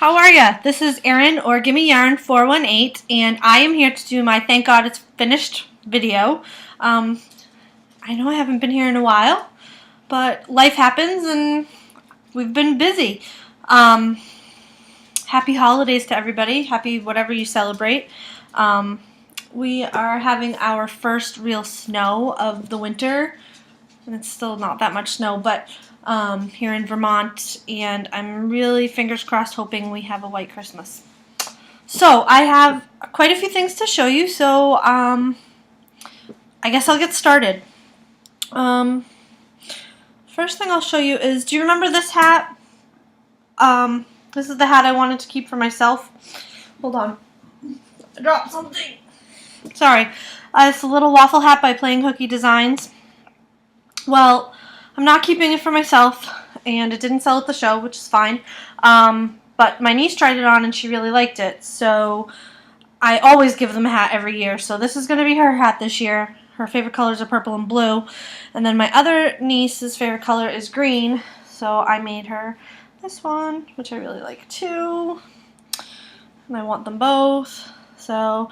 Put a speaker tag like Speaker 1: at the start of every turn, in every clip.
Speaker 1: how are ya? This is Erin or Gimme Yarn 418, and I am here to do my Thank God It's Finished video. I know I haven't been here in a while, but life happens and we've been busy. Happy holidays to everybody. Happy whatever you celebrate. We are having our first real snow of the winter, and it's still not that much snow, but here in Vermont, and I'm really, fingers crossed, hoping we have a white Christmas. So I have quite a few things to show you, so I guess I'll get started. First thing I'll show you is, do you remember this hat? This is the hat I wanted to keep for myself. Hold on. I dropped something. Sorry. It's a little waffle hat by Playing Hooky Designs. Well, I'm not keeping it for myself, and it didn't sell at the show, which is fine. But my niece tried it on, and she really liked it. So I always give them a hat every year. So this is going to be her hat this year. Her favorite colors are purple and blue. And then my other niece's favorite color is green. So I made her this one, which I really like too. And I want them both. So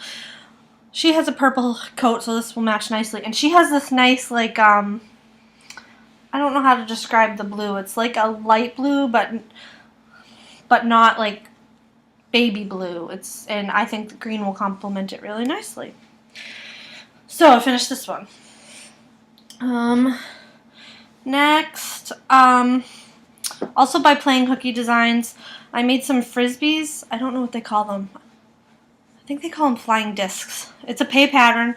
Speaker 1: she has a purple coat, so this will match nicely. And she has this nice, like, I don't know how to describe the blue. It's like a light blue, but not like baby blue. And I think the green will complement it really nicely. So I finished this one. Next, also by Playing Hooky Designs, I made some frisbees. I don't know what they call them. I think they call them flying discs. It's a pay pattern,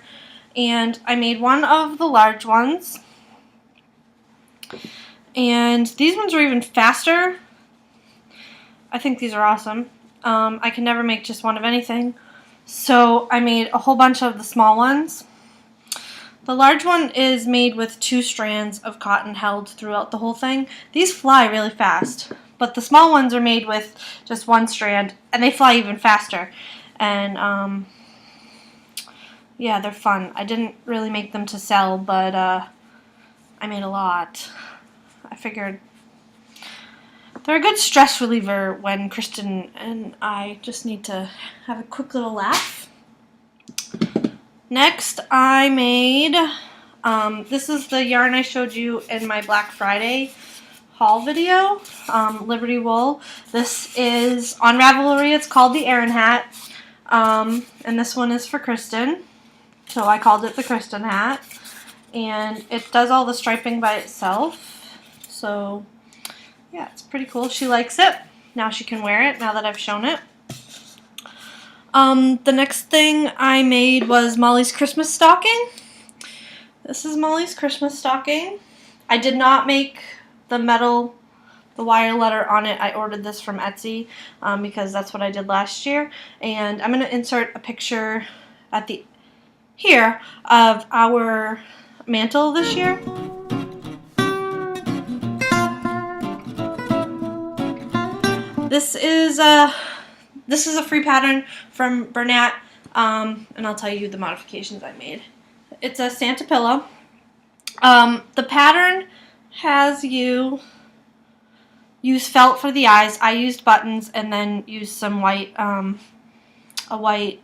Speaker 1: and I made one of the large ones. And these ones are even faster. I think these are awesome. I can never make just one of anything. So I made a whole bunch of the small ones. The large one is made with 2 strands of cotton held throughout the whole thing. These fly really fast, but the small ones are made with just 1 strand, and they fly even faster. And yeah, they're fun. I didn't really make them to sell, but I made a lot. I figured they're a good stress reliever when Kristen and I just need to have a quick little laugh. Next, I made, this is the yarn I showed you in my Black Friday haul video, Liberty Wool. This is on Ravelry. It's called the Erin hat, and this one is for Kristen, so I called it the Kristen hat. And it does all the striping by itself, so yeah, it's pretty cool. She likes it. Now she can wear it, now that I've shown it. The next thing I made was Molly's Christmas stocking. This is Molly's Christmas stocking. I did not make the wire letter on it. I ordered this from Etsy because that's what I did last year. And I'm going to insert a picture at here of our mantle this year. This is a free pattern from Bernat, and I'll tell you the modifications I made. It's a Santa pillow. The pattern has you use felt for the eyes. I used buttons and then used some white, a white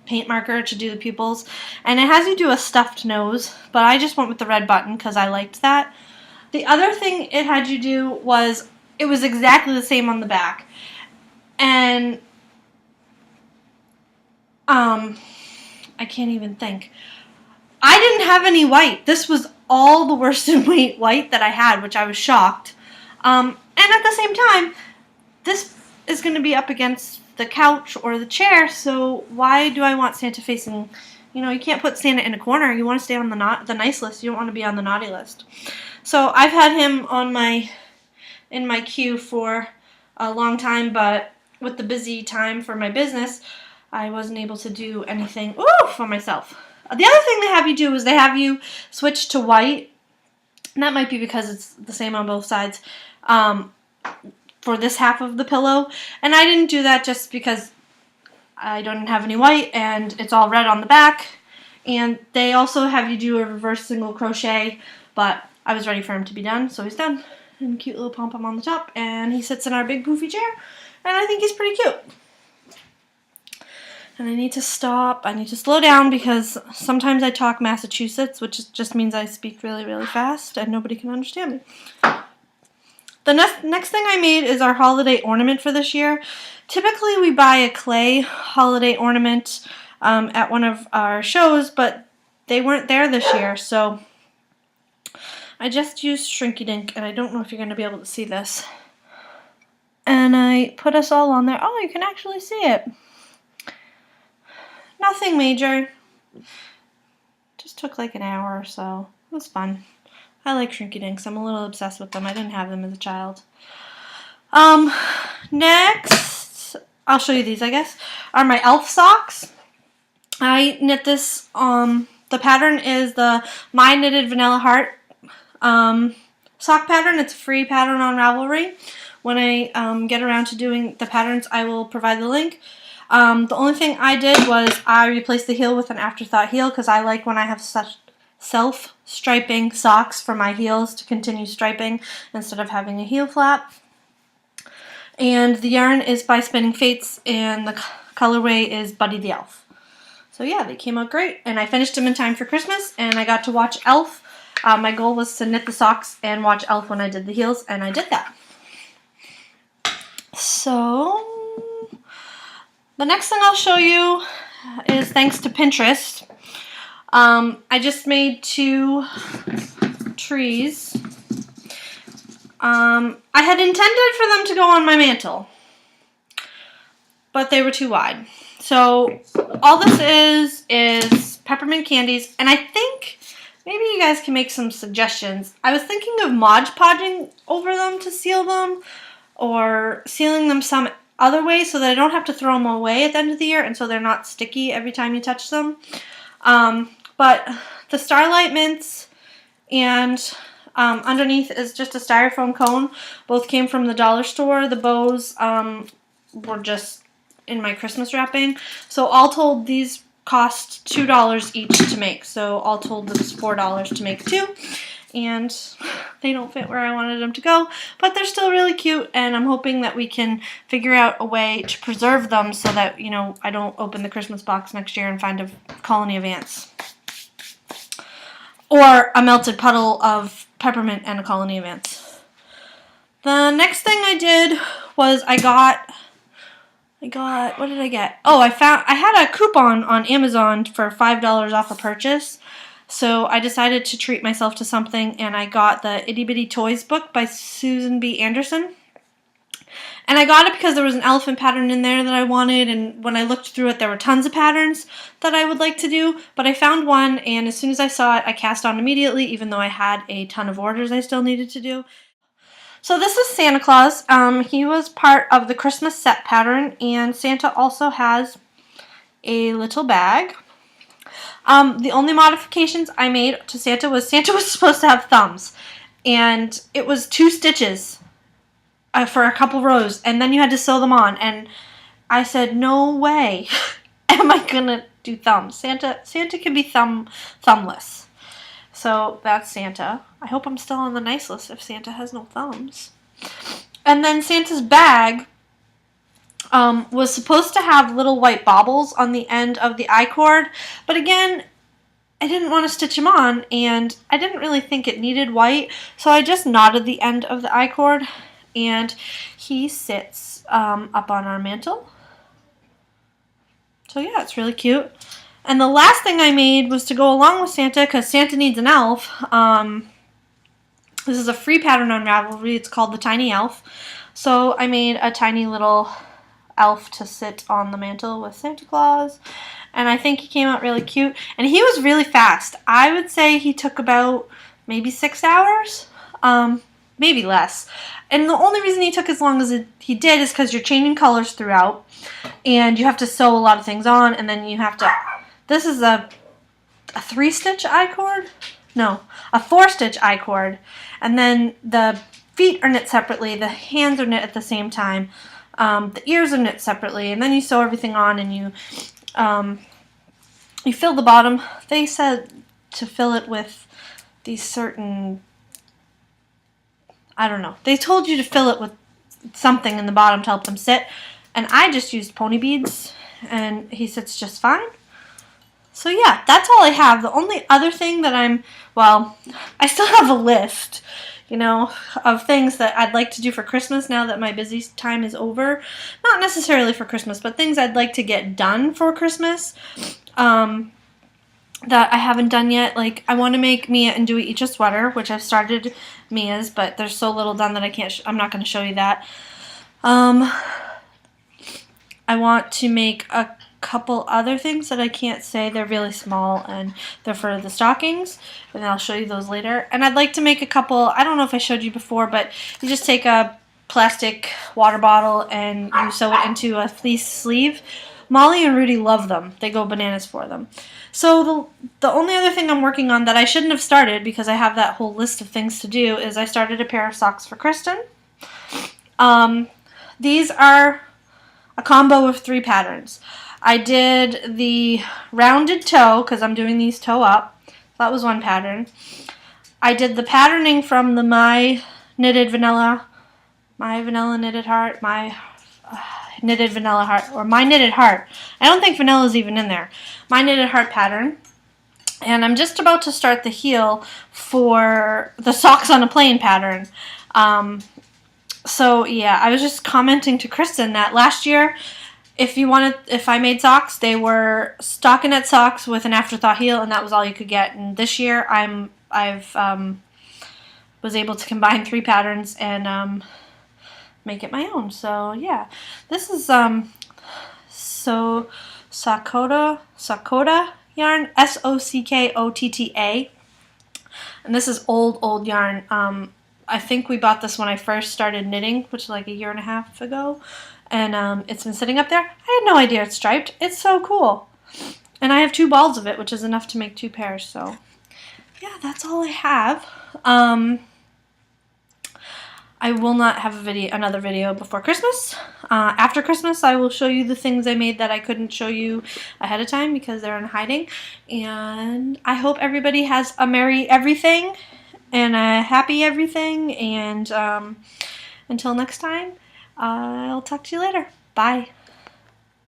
Speaker 1: paint marker to do the pupils. And it has you do a stuffed nose, but I just went with the red button because I liked that. The other thing it had you do was, it was exactly the same on the back. And I can't even think. I didn't have any white. This was all the worsted weight white that I had, which I was shocked. And at the same time, this is going to be up against the couch or the chair, so why do I want Santa facing? You know, you can't put Santa in a corner. You want to stay on the nice list. You don't want to be on the naughty list. So I've had him on in my queue for a long time, but with the busy time for my business, I wasn't able to do anything for myself. The other thing they have you do is they have you switch to white, and that might be because it's the same on both sides for this half of the pillow. And I didn't do that just because I don't have any white, and it's all red on the back. And they also have you do a reverse single crochet, but I was ready for him to be done, so he's done. And cute little pom-pom on the top, and he sits in our big poofy chair, and I think he's pretty cute. And I need to stop. I need to slow down because sometimes I talk Massachusetts, which just means I speak really, really fast and nobody can understand me. The next thing I made is our holiday ornament for this year. Typically we buy a clay holiday ornament at one of our shows, but they weren't there this year, so I just used Shrinky Dink, and I don't know if you're going to be able to see this. And I put us all on there. Oh, you can actually see it. Nothing major. Just took like an hour or so. It was fun. I like Shrinky Dinks. I'm a little obsessed with them. I didn't have them as a child. Next, I'll show you these, I guess, are my elf socks. I knit this, the pattern is the My Knitted Vanilla Heart sock pattern. It's a free pattern on Ravelry. When I get around to doing the patterns, I will provide the link. The only thing I did was I replaced the heel with an afterthought heel because I like when I have such self-striping socks for my heels to continue striping instead of having a heel flap. And the yarn is by Spinning Fates, and the colorway is Buddy the Elf. So yeah, they came out great, and I finished them in time for Christmas, and I got to watch Elf. My goal was to knit the socks and watch Elf when I did the heels, and I did that. So the next thing I'll show you is thanks to Pinterest. I just made 2 trees. I had intended for them to go on my mantle, but they were too wide. So all this is peppermint candies, and I think maybe you guys can make some suggestions. I was thinking of Mod Podging over them to seal them, or sealing them some other way so that I don't have to throw them away at the end of the year, and so they're not sticky every time you touch them. But the Starlight Mints and underneath is just a styrofoam cone. Both came from the dollar store. The bows were just in my Christmas wrapping. So all told, these cost $2 each to make. So all told, it was $4 to make 2. And they don't fit where I wanted them to go, but they're still really cute, and I'm hoping that we can figure out a way to preserve them so that, you know, I don't open the Christmas box next year and find a colony of ants. Or a melted puddle of peppermint and a colony of ants. The next thing I did was I got, what did I get? Oh, I had a coupon on Amazon for $5 off a purchase. So I decided to treat myself to something, and I got the Itty Bitty Toys book by Susan B. Anderson. And I got it because there was an elephant pattern in there that I wanted, and when I looked through it, there were tons of patterns that I would like to do. But I found one, and as soon as I saw it, I cast on immediately, even though I had a ton of orders I still needed to do. So this is Santa Claus. He was part of the Christmas set pattern, and Santa also has a little bag. The only modifications I made to Santa was supposed to have thumbs, and it was 2 stitches for a couple rows, and then you had to sew them on, and I said, no way am I gonna do thumbs. Santa can be thumbless. So that's Santa. I hope I'm still on the nice list if Santa has no thumbs. And then Santa's bag was supposed to have little white baubles on the end of the I-cord, but again, I didn't want to stitch them on, and I didn't really think it needed white, so I just knotted the end of the I-cord, and he sits up on our mantle. So yeah, it's really cute. And the last thing I made was to go along with Santa, because Santa needs an elf. This is a free pattern on Ravelry. It's called the Tiny Elf. So I made a tiny little elf to sit on the mantle with Santa Claus, and I think he came out really cute, and he was really fast. I would say he took about maybe 6 hours, maybe less, and the only reason he took as long as he did is because you're changing colors throughout, and you have to sew a lot of things on, and then you have to, this is a 3-stitch I-cord? No, a 4-stitch I-cord, and then the feet are knit separately, the hands are knit at the same time. The ears are knit separately, and then you sew everything on, and you fill the bottom. They said to fill it with these certain, I don't know. They told you to fill it with something in the bottom to help them sit. And I just used pony beads, and he sits just fine. So yeah, that's all I have. The only other thing that I still have a list, you know, of things that I'd like to do for Christmas now that my busy time is over. Not necessarily for Christmas, but things I'd like to get done for Christmas that I haven't done yet. Like, I want to make Mia and Dewey each a sweater, which I've started Mia's, but there's so little done that I'm not going to show you that. I want to make a couple other things that I can't say. They're really small, and they're for the stockings, and I'll show you those later. And I'd like to make a couple, I don't know if I showed you before, but you just take a plastic water bottle and you sew it into a fleece sleeve. Molly and Rudy love them. They go bananas for them. So the only other thing I'm working on that I shouldn't have started, because I have that whole list of things to do, is I started a pair of socks for Kristen. These are a combo of 3 patterns. I did the rounded toe, because I'm doing these toe up. That was one pattern. I did the patterning from the My Knitted Vanilla Knitted Heart, My Knitted Vanilla Heart, or My Knitted Heart. I don't think vanilla is even in there. My Knitted Heart pattern. And I'm just about to start the heel for the Socks on a Plane pattern. So yeah, I was just commenting to Kristen that last year, if I made socks, they were stockinette socks with an afterthought heel, and that was all you could get. And this year, I've was able to combine 3 patterns and make it my own. So yeah, this is Sakota yarn, Sockotta, and this is old yarn. I think we bought this when I first started knitting, which is like a year and a half ago, and it's been sitting up there. I had no idea it's striped. It's so cool, and I have 2 balls of it, which is enough to make 2 pairs. So yeah, that's all I have. I will not have another video before Christmas. After Christmas, I will show you the things I made that I couldn't show you ahead of time because they're in hiding. And I hope everybody has a merry everything and a happy everything. And until next time, I'll talk to you later. Bye.